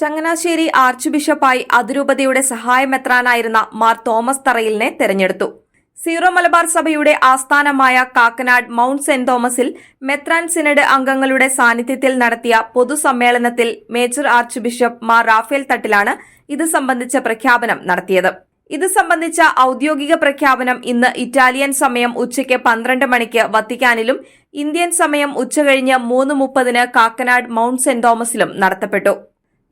Changanassery arch ബിഷപ്പായി അതിരൂപതയുടെ സഹായമെത്രാനായിരുന്ന Mar Thomas തറയിലിനെ തെരഞ്ഞെടുത്തു. Zero Malabar സഭയുടെ ആസ്ഥാനമായ കാക്കനാട് മൗണ്ട് സെന്റ് തോമസിൽ മെത്രാൻ സിനഡ് അംഗങ്ങളുടെ സാന്നിധ്യത്തിൽ നടത്തിയ പൊതുസമ്മേളനത്തിൽ major archbishop Mar Raphael തട്ടിലാണ് ഇത് സംബന്ധിച്ച പ്രഖ്യാപനം നടത്തിയത്. ഇത് സംബന്ധിച്ച ഔദ്യോഗിക പ്രഖ്യാപനം ഇന്ന് ഇറ്റാലിയൻ സമയം ഉച്ചയ്ക്ക് 12 മണിക്ക് വത്തിക്കാനിലും ഇന്ത്യൻ സമയം ഉച്ചകഴിഞ്ഞ് 3:30 കാക്കനാട് മൗണ്ട് സെന്റ് തോമസിലും നടത്തപ്പെട്ടു.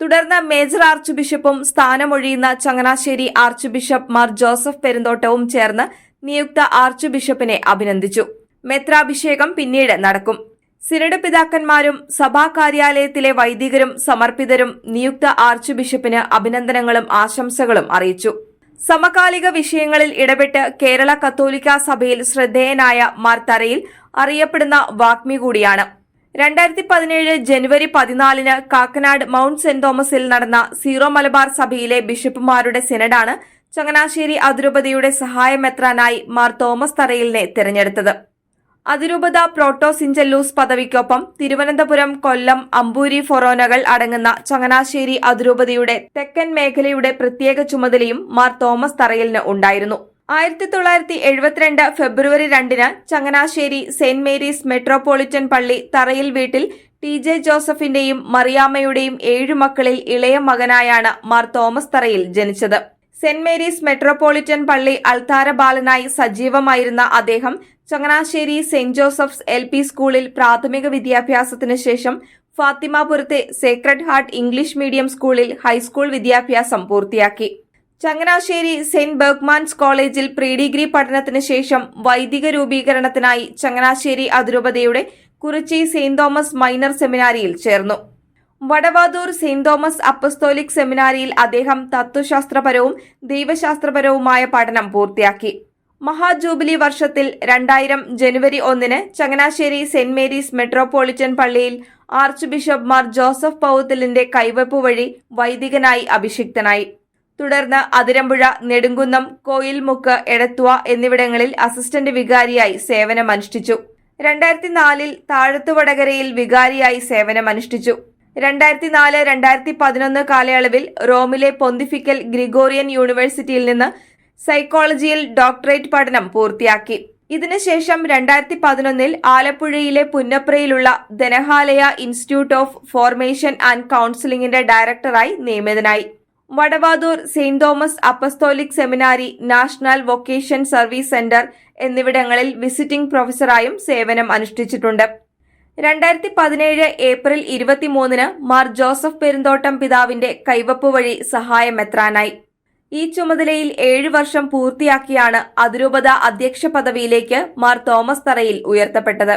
തുടർന്ന് മേജർ ആർച്ച് ബിഷപ്പും സ്ഥാനമൊഴിയുന്ന Changanassery archbishop Mar Joseph പെരുന്തോട്ടവും ചേർന്ന് നിയുക്ത ആർച്ച് ബിഷപ്പിനെ അഭിനന്ദിച്ചു. മെത്രാഭിഷേകം പിന്നീട് നടക്കും. സിനഡ് പിതാക്കന്മാരും സഭാ കാര്യാലയത്തിലെ വൈദികരും സമർപ്പിതരും നിയുക്ത ആർച്ച് ബിഷപ്പിന് അഭിനന്ദനങ്ങളും ആശംസകളും അറിയിച്ചു. സമകാലിക വിഷയങ്ങളിൽ ഇടപെട്ട് കേരള കത്തോലിക്ക സഭയിൽ ശ്രദ്ധേയനായ മാർ തറയിൽ അറിയപ്പെടുന്ന വാഗ്മി കൂടിയാണ്. 2017 ജനുവരി 14 കാക്കനാട് മൗണ്ട് സെന്റ് തോമസിൽ നടന്ന സീറോ മലബാർ സഭയിലെ ബിഷപ്പുമാരുടെ സിനഡാണ് ചങ്ങനാശ്ശേരി അതിരൂപതയുടെ സഹായമെത്രാനായി മാർ തോമസ് തറയിലിനെ തെരഞ്ഞെടുത്തത്. അതിരൂപത പ്രോട്ടോസിഞ്ചല്ലൂസ് പദവിക്കൊപ്പം തിരുവനന്തപുരം, കൊല്ലം, അമ്പൂരി ഫൊറോനകൾ അടങ്ങുന്ന ചങ്ങനാശ്ശേരി അതിരൂപതയുടെ തെക്കൻ മേഖലയുടെ പ്രത്യേക ചുമതലയും മാർ തോമസ് തറയിലിന് ഉണ്ടായിരുന്നു. 1972 ഫെബ്രുവരി 2 ചങ്ങനാശ്ശേരി സെന്റ് മേരീസ് മെട്രോപൊളിറ്റൻ പള്ളി തറയിൽ വീട്ടിൽ TJ ജോസഫിന്റെയും മറിയാമ്മയുടെയും 7 മക്കളിൽ ഇളയ മകനായാണ് മാർ തോമസ് തറയിൽ ജനിച്ചത്. സെന്റ് മേരീസ് മെട്രോപൊളിറ്റൻ പള്ളി അൾത്താര ബാലനായി സജീവമായിരുന്ന അദ്ദേഹം ചങ്ങനാശ്ശേരി സെന്റ് ജോസഫ്സ് LP സ്കൂളിൽ പ്രാഥമിക വിദ്യാഭ്യാസത്തിനു ശേഷം ഫാത്തിമാപുരത്തെ സേക്രഡ് ഹാർട്ട് ഇംഗ്ലീഷ് മീഡിയം സ്കൂളിൽ ഹൈസ്കൂൾ വിദ്യാഭ്യാസം പൂർത്തിയാക്കി. ചങ്ങനാശ്ശേരി സെന്റ് ബെർഗ്മാൻസ് കോളേജിൽ പ്രീ ഡിഗ്രി പഠനത്തിന് ശേഷം വൈദിക രൂപീകരണത്തിനായി ചങ്ങനാശ്ശേരി അതിരൂപതയുടെ കുറിച്ചി സെന്റ് തോമസ് മൈനർ സെമിനാരിയിൽ ചേർന്നു. വടവാതൂർ സെന്റ് തോമസ് അപ്പസ്തോലിക് സെമിനാരിയിൽ അദ്ദേഹം തത്വശാസ്ത്രപരവും ദൈവശാസ്ത്രപരവുമായ പഠനം പൂർത്തിയാക്കി. മഹാജൂബിലി വർഷത്തിൽ 2000 ജനുവരി 1 ചങ്ങനാശ്ശേരി സെന്റ് മേരീസ് മെട്രോപൊളിറ്റൻ പള്ളിയിൽ ആർച്ച് ബിഷപ്പ് മാർ ജോസഫ് പൗത്തിലിന്റെ കൈവെപ്പ് വഴി വൈദികനായി അഭിഷിക്തനായി. തുടർന്ന് അതിരമ്പുഴ, നെടുങ്കുന്നം, കോയിൽമുക്ക്, എടത്വ എന്നിവിടങ്ങളിൽ അസിസ്റ്റന്റ് വികാരിയായി സേവനമനുഷ്ഠിച്ചു. 2004 താഴത്തുവടകരയിൽ വികാരിയായി സേവനമനുഷ്ഠിച്ചു. 2004-2011 കാലയളവിൽ റോമിലെ പൊന്തിഫിക്കൽ ഗ്രിഗോറിയൻ യൂണിവേഴ്സിറ്റിയിൽ നിന്ന് സൈക്കോളജിയിൽ ഡോക്ടറേറ്റ് പഠനം പൂർത്തിയാക്കി. ഇതിനുശേഷം 2011 ആലപ്പുഴയിലെ പുന്നപ്രയിലുള്ള ധനഹാലയ ഇൻസ്റ്റിറ്റ്യൂട്ട് ഓഫ് ഫോർമേഷൻ ആൻഡ് കൌൺസിലിംഗിന്റെ ഡയറക്ടറായി നിയമിതനായി. വടവാതൂർ സെന്റ് തോമസ് അപ്പസ്തോലിക് സെമിനാരി, നാഷണൽ വൊക്കേഷൻ സർവീസ് സെന്റർ എന്നിവിടങ്ങളിൽ വിസിറ്റിംഗ് പ്രൊഫസറായും സേവനം അനുഷ്ഠിച്ചിട്ടുണ്ട്. 2017 ഏപ്രിൽ 23 മാർ ജോസഫ് പെരുന്തോട്ടം പിതാവിന്റെ കൈവപ്പ് വഴി സഹായമെത്രാനായി. ഈ ചുമതലയിൽ 7 വർഷം പൂർത്തിയാക്കിയാണ് അതിരൂപത അധ്യക്ഷ പദവിയിലേക്ക് മാർ തോമസ് തറയിൽ ഉയർത്തപ്പെട്ടത്.